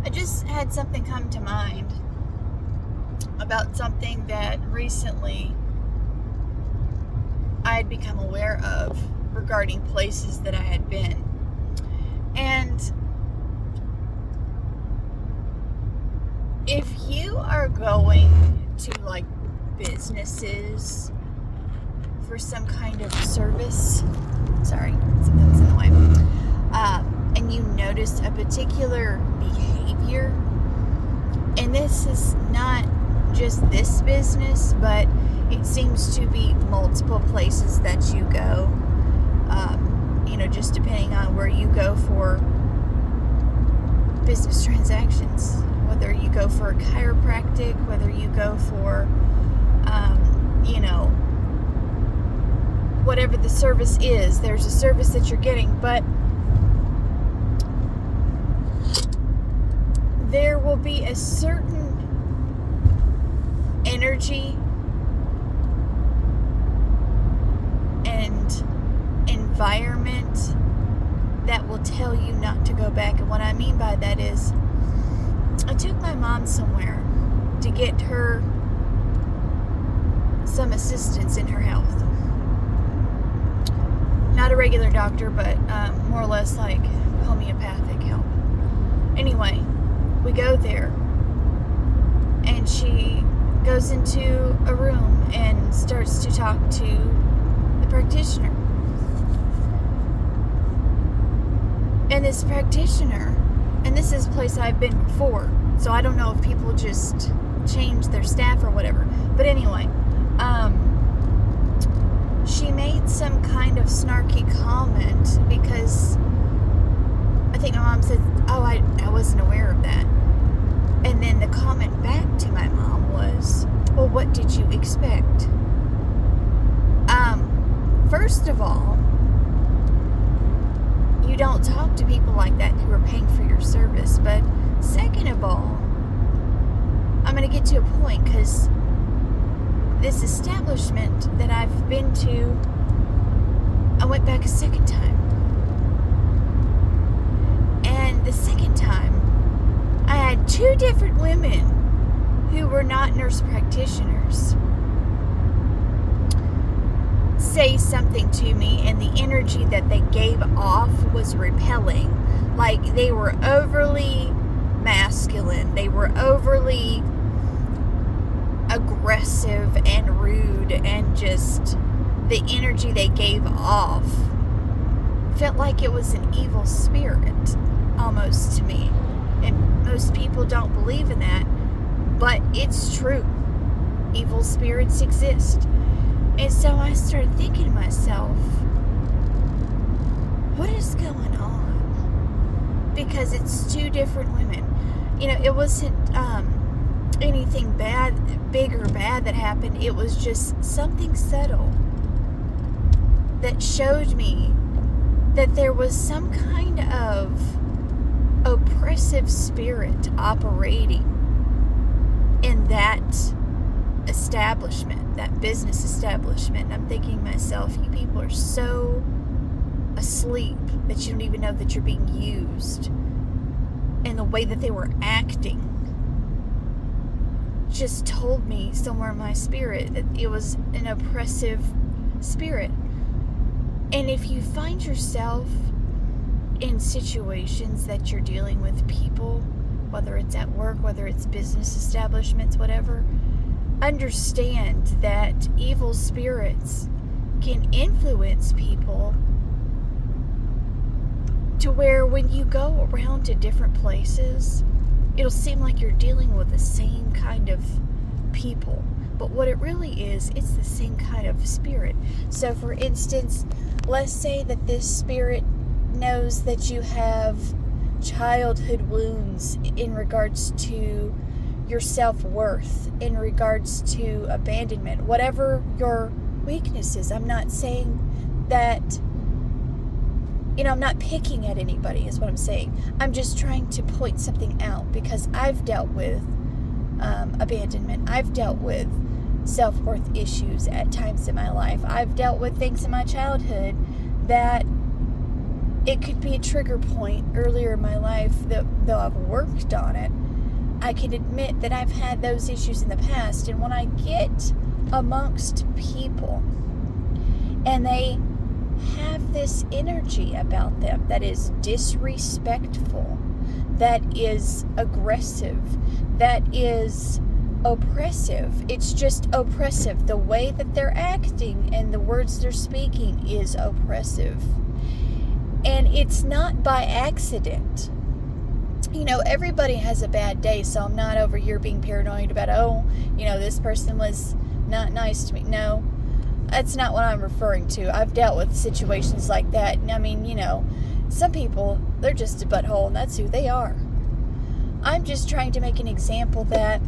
I just had something come to mind about something that recently I had become aware of regarding places that I had been. And if you are going to like businesses for some kind of service, sorry, something's in the way, and you notice a particular behavior, and this is not just this business, but it seems to be multiple places that you go, just depending on where you go for business transactions, whether you go for a chiropractic, whether you go for, whatever the service is, there's a service that you're getting, but there will be a certain energy and environment that will tell you not to go back. And what I mean by that is, I took my mom somewhere to get her some assistance in her health. Not a regular doctor, but more or less like homeopathic help. Anyway, we go there, and she goes into a room and starts to talk to the practitioner. And this practitioner, and this is a place I've been before, so I don't know if people just change their staff or whatever. But anyway, she made some kind of snarky comment because I think my mom said, "Oh, I wasn't aware of that." And then the comment back to my mom was, "Well, what did you expect?" First of all, you don't talk to people like that who are paying for your service. But second of all, I'm going to get to a point, because this establishment that I've been to, I went back a second time. And the second time, I had two different women who were not nurse practitioners say something to me, and the energy that they gave off was repelling. Like, they were overly masculine, they were overly aggressive and rude, and just the energy they gave off felt like it was an evil spirit almost to me. And most people don't believe in that, but it's true. Evil spirits exist. And so I started thinking to myself, what is going on? Because it's two different women. It wasn't anything bad, big or bad that happened. It was just something subtle that showed me that there was some kind of oppressive spirit operating in that establishment, that business establishment. And I'm thinking to myself, you people are so asleep that you don't even know that you're being used. And the way that they were acting just told me somewhere in my spirit that it was an oppressive spirit. And if you find yourself in situations that you're dealing with people, whether it's at work, whether it's business establishments, whatever, understand that evil spirits can influence people to where when you go around to different places, it'll seem like you're dealing with the same kind of people. But what it really is, it's the same kind of spirit. So for instance, let's say that this spirit knows that you have childhood wounds in regards to your self-worth, in regards to abandonment, whatever your weakness is. I'm not saying that, I'm not picking at anybody is what I'm saying. I'm just trying to point something out, because I've dealt with abandonment. I've dealt with self-worth issues at times in my life. I've dealt with things in my childhood that It could be a trigger point earlier in my life that, though I've worked on it, I can admit that I've had those issues in the past. And when I get amongst people and they have this energy about them that is disrespectful, that is aggressive, that is oppressive. It's just oppressive. The way that they're acting and the words they're speaking is oppressive. And it's not by accident. You know, everybody has a bad day, so I'm not over here being paranoid about, oh, you know, this person was not nice to me. No, that's not what I'm referring to. I've dealt with situations like that. And I mean, you know, some people, they're just a butthole, and that's who they are. I'm just trying to make an example that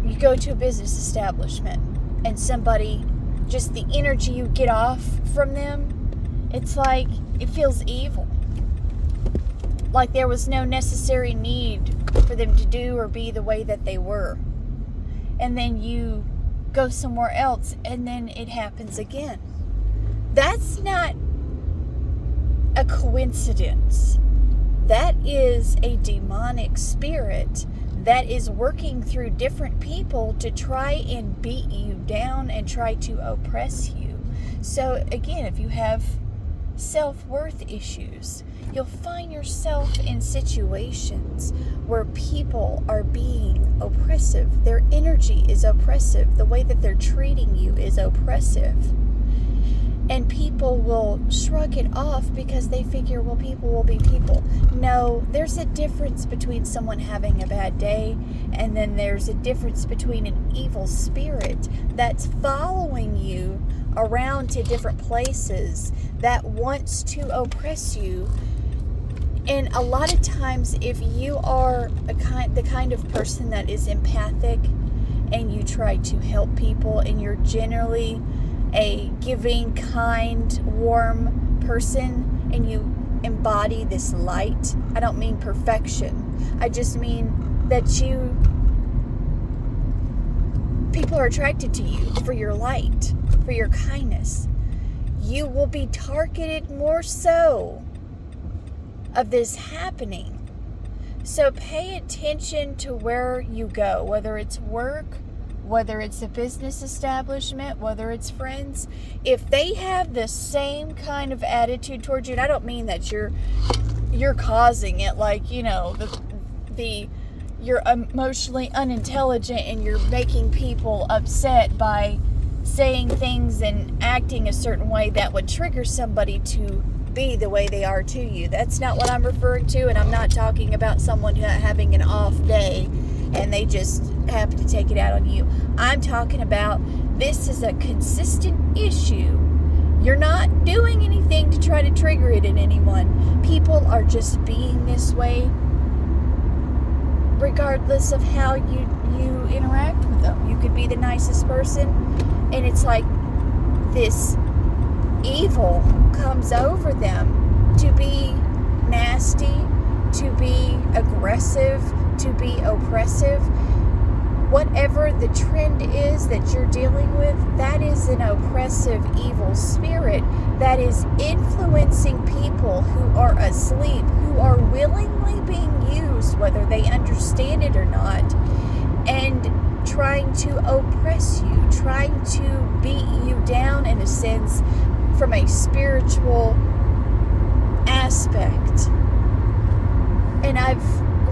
you go to a business establishment and somebody, just the energy you get off from them, it's like, it feels evil. Like there was no necessary need for them to do or be the way that they were. And then you go somewhere else and then it happens again. That's not a coincidence. That is a demonic spirit that is working through different people to try and beat you down and try to oppress you. So again, if you have self-worth issues, you'll find yourself in situations where people are being oppressive. Their energy is oppressive. The way that they're treating you is oppressive. And people will shrug it off because they figure, well, people will be people. No, there's a difference between someone having a bad day, and then there's a difference between an evil spirit that's following you around to different places that wants to oppress you. And a lot of times, if you are the kind of person that is empathic and you try to help people and you're generally a giving, kind, warm person and you embody this light, I don't mean perfection. I just mean that people are attracted to you for your light, for your kindness. You will be targeted more so of this happening. So pay attention to where you go, whether it's work, whether it's a business establishment, whether it's friends. If they have the same kind of attitude towards you, and I don't mean that you're causing it, like, you know, you're emotionally unintelligent and you're making people upset by saying things and acting a certain way that would trigger somebody to be the way they are to you. That's not what I'm referring to, and I'm not talking about someone having an off day and they just happen to take it out on you. I'm talking about this is a consistent issue. You're not doing anything to try to trigger it in anyone. People are just being this way regardless of how you interact with them. You could be the nicest person and it's like this evil comes over them to be nasty, to be aggressive, to be oppressive. Whatever the trend is that you're dealing with, that is an oppressive evil spirit that is influencing people who are asleep, who are willingly being used, whether they understand it or not, and trying to oppress you, trying to beat you down in a sense from a spiritual aspect. And I've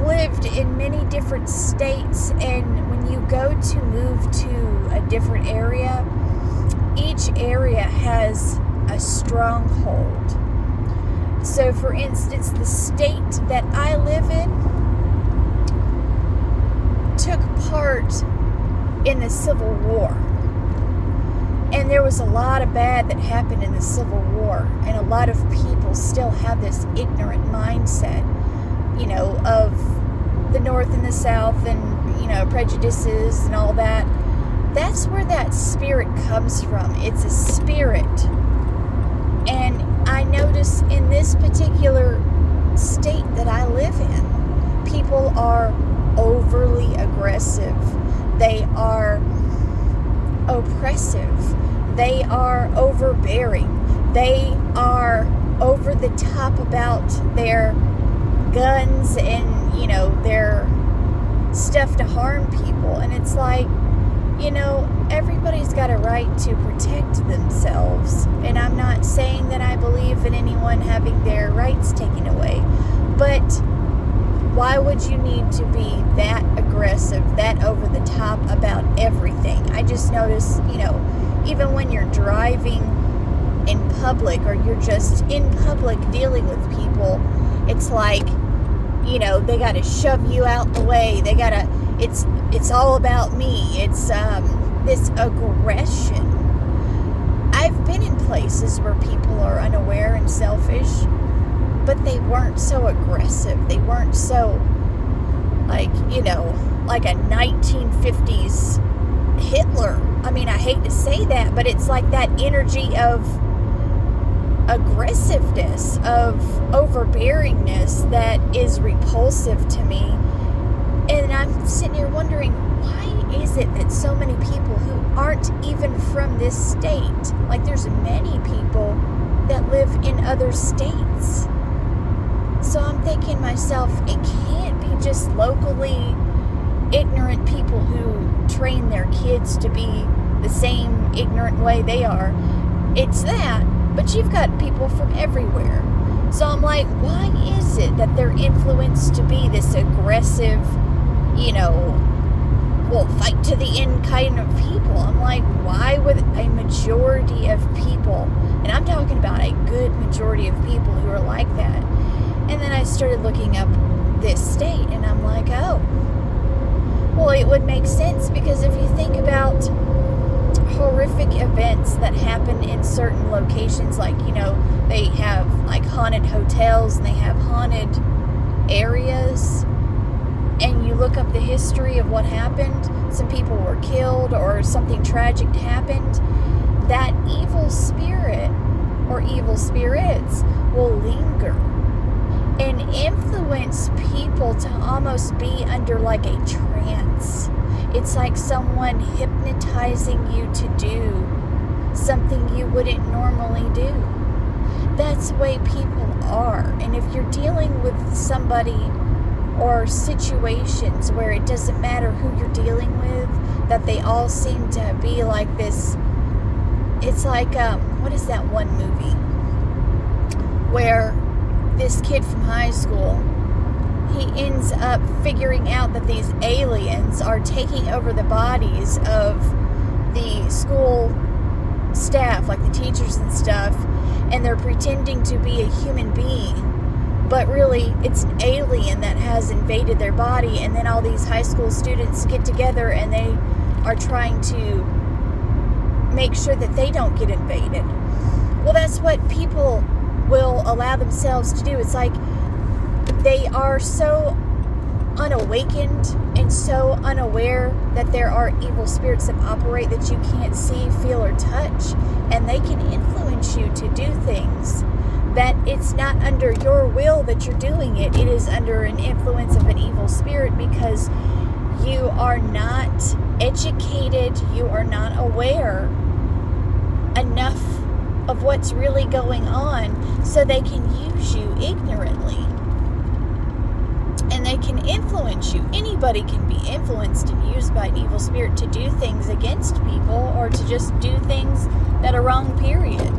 lived in many different states, and when you go to move to a different area, each area has a stronghold. So for instance, the state that I live in took part in the Civil War. And there was a lot of bad that happened in the Civil War, and a lot of people still have this ignorant mindset, you know, of the North and the South and, you know, prejudices and all that. That's where that spirit comes from. It's a spirit. And I notice in this particular state that I live in, people are overly aggressive. They are oppressive. They are overbearing. They are over the top about their guns and, their stuff to harm people. And it's like, everybody's got a right to protect themselves. And I'm not saying that I believe in anyone having their rights taken away. But why would you need to be that aggressive, that over the top about everything? I just notice, even when you're driving in public or you're just in public dealing with people, it's like, they got to shove you out the way. They got to, it's all about me. It's this aggression. I've been in places where people are unaware and selfish, but they weren't so aggressive. They weren't so, like a 1950s Hitler. I mean, I hate to say that, but it's like that energy of aggressiveness, of overbearingness that is repulsive to me. And I'm sitting here wondering, why is it that so many people who aren't even from this state, like there's many people that live in other states. So I'm thinking myself, it can't be just locally ignorant people who train their kids to be the same ignorant way they are. It's that, but you've got people from everywhere. So I'm like, why is it that they're influenced to be this aggressive, fight to the end kind of people? I'm like, why would a majority of people, and I'm talking about a good majority of people who are like that. And then I started looking up this state, and I'm like, oh, well, it would make sense, because if you think about horrific events that happen in certain locations, like, they have like haunted hotels and they have haunted areas, and you look up the history of what happened, some people were killed or something tragic happened, that evil spirit or evil spirits will linger and influence people to almost be under like a trance. It's like someone hypnotizing you to do something you wouldn't normally do. That's the way people are. And if you're dealing with somebody or situations where it doesn't matter who you're dealing with, that they all seem to be like this, it's like, what is that one movie where this kid from high school, he ends up figuring out that these aliens are taking over the bodies of the school staff, like the teachers and stuff, and they're pretending to be a human being, but really it's an alien that has invaded their body. And then all these high school students get together and they are trying to make sure that they don't get invaded. Well, that's what people will allow themselves to do. It's like they are so unawakened and so unaware that there are evil spirits that operate that you can't see, feel, or touch, and they can influence you to do things that it's not under your will that you're doing it. It is under an influence of an evil spirit, because you are not educated, you are not aware enough of what's really going on, so they can use you ignorantly. And they can influence you. Anybody can be influenced and used by an evil spirit to do things against people, or to just do things that are wrong, period.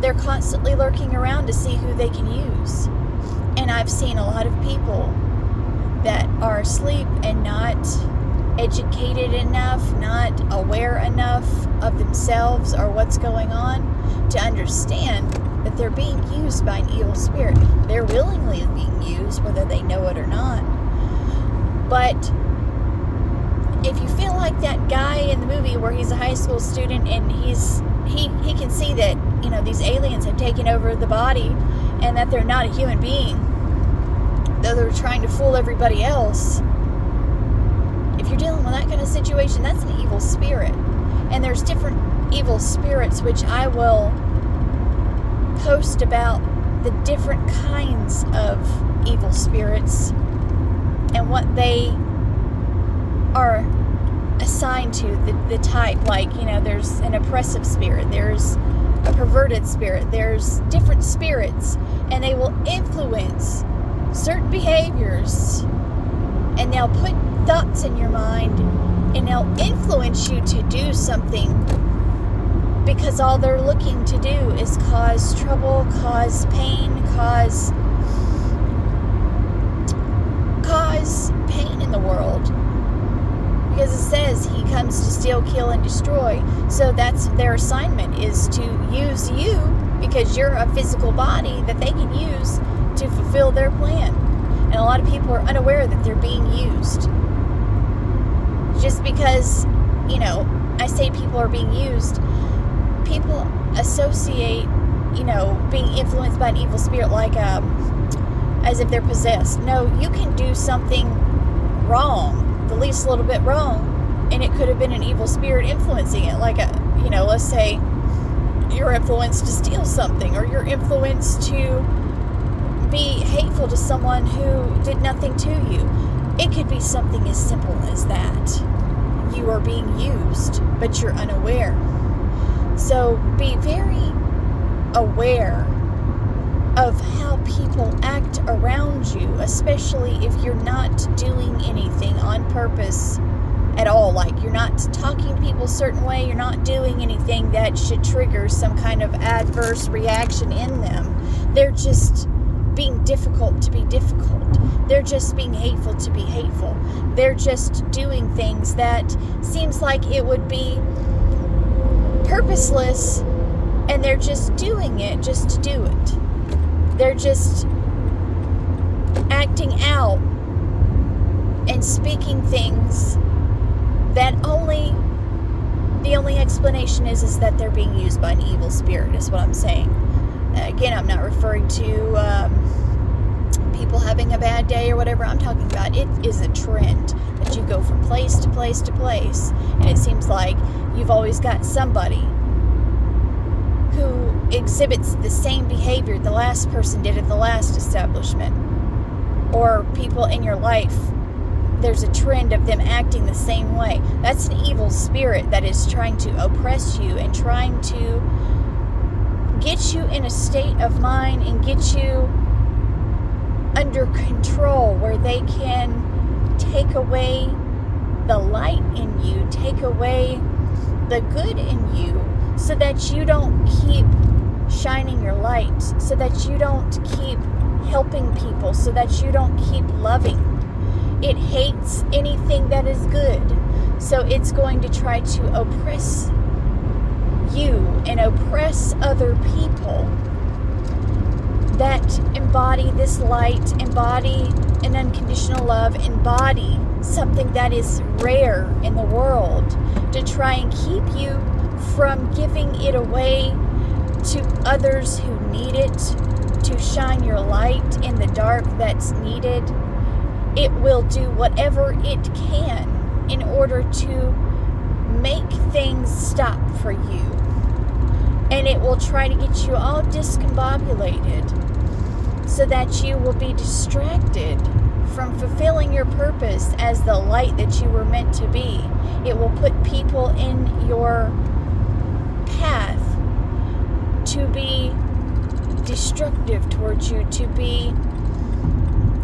They're constantly lurking around to see who they can use. And I've seen a lot of people that are asleep and not educated enough, not aware enough of themselves or what's going on to understand that they're being used by an evil spirit. They're willingly being used, whether they know it or not. But if you feel like that guy in the movie where he's a high school student and he can see that, these aliens have taken over the body and that they're not a human being, though they're trying to fool everybody else. If you're dealing with that kind of situation, that's an evil spirit. And there's different evil spirits, which I will post about the different kinds of evil spirits and what they are assigned to, the type. Like, there's an oppressive spirit, there's a perverted spirit. There's different spirits, and they will influence certain behaviors, and they'll put thoughts in your mind, and they'll influence you to do something, because all they're looking to do is cause trouble, cause pain, cause pain in the world. Because it says he comes to steal, kill, and destroy. So that's their assignment, is to use you, because you're a physical body that they can use to fulfill their plan. And a lot of people are unaware that they're being used. Just because, I say people are being used, people associate, being influenced by an evil spirit like as if they're possessed. No, you can do something wrong, the least little bit wrong, and it could have been an evil spirit influencing it. Like, let's say you're influenced to steal something, or you're influenced to be hateful to someone who did nothing to you. It could be something as simple as that. You are being used, but you're unaware. So be very aware of how people act around you, especially if you're not doing anything on purpose at all. Like, you're not talking to people a certain way, you're not doing anything that should trigger some kind of adverse reaction in them. They're just being difficult to be difficult. They're just being hateful to be hateful. They're just doing things that seems like it would be purposeless, and they're just doing it just to do it. They're just acting out and speaking things that the only explanation is that they're being used by an evil spirit, is what I'm saying. Again, I'm not referring to people having a bad day or whatever. I'm talking about it is a trend that you go from place to place to place, and it seems like you've always got somebody who exhibits the same behavior the last person did at the last establishment. Or people in your life, there's a trend of them acting the same way. That's an evil spirit that is trying to oppress you and trying to get you in a state of mind and get you under control, where they can take away the light in you, take away the good in you, so that you don't keep shining your light, so that you don't keep helping people, so that you don't keep loving. It hates anything that is good, so it's going to try to oppress you and oppress other people that embody this light, embody an unconditional love, embody something that is rare in the world, to try and keep you from giving it away to others who need it, to shine your light in the dark that's needed. It will do whatever it can in order to make things stop for you. And it will try to get you all discombobulated, so that you will be distracted from fulfilling your purpose as the light that you were meant to be. It will put people in your path to be destructive towards you, to be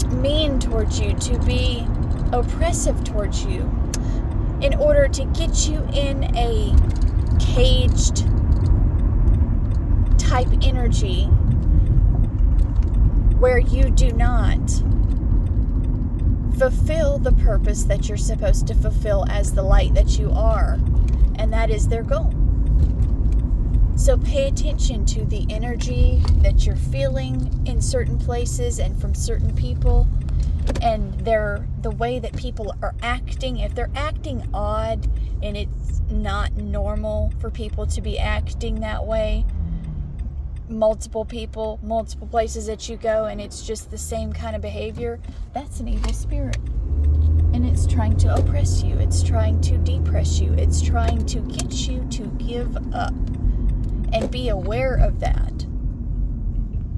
mean towards you, to be oppressive towards you, in order to get you in a caged type energy where you do not fulfill the purpose that you're supposed to fulfill as the light that you are, and that is their goal. So pay attention to the energy that you're feeling in certain places and from certain people, and the way that people are acting. If they're acting odd and it's not normal for people to be acting that way, multiple people, multiple places that you go, and it's just the same kind of behavior, that's an evil spirit. And it's trying to oppress you. It's trying to depress you. It's trying to get you to give up. And be aware of that.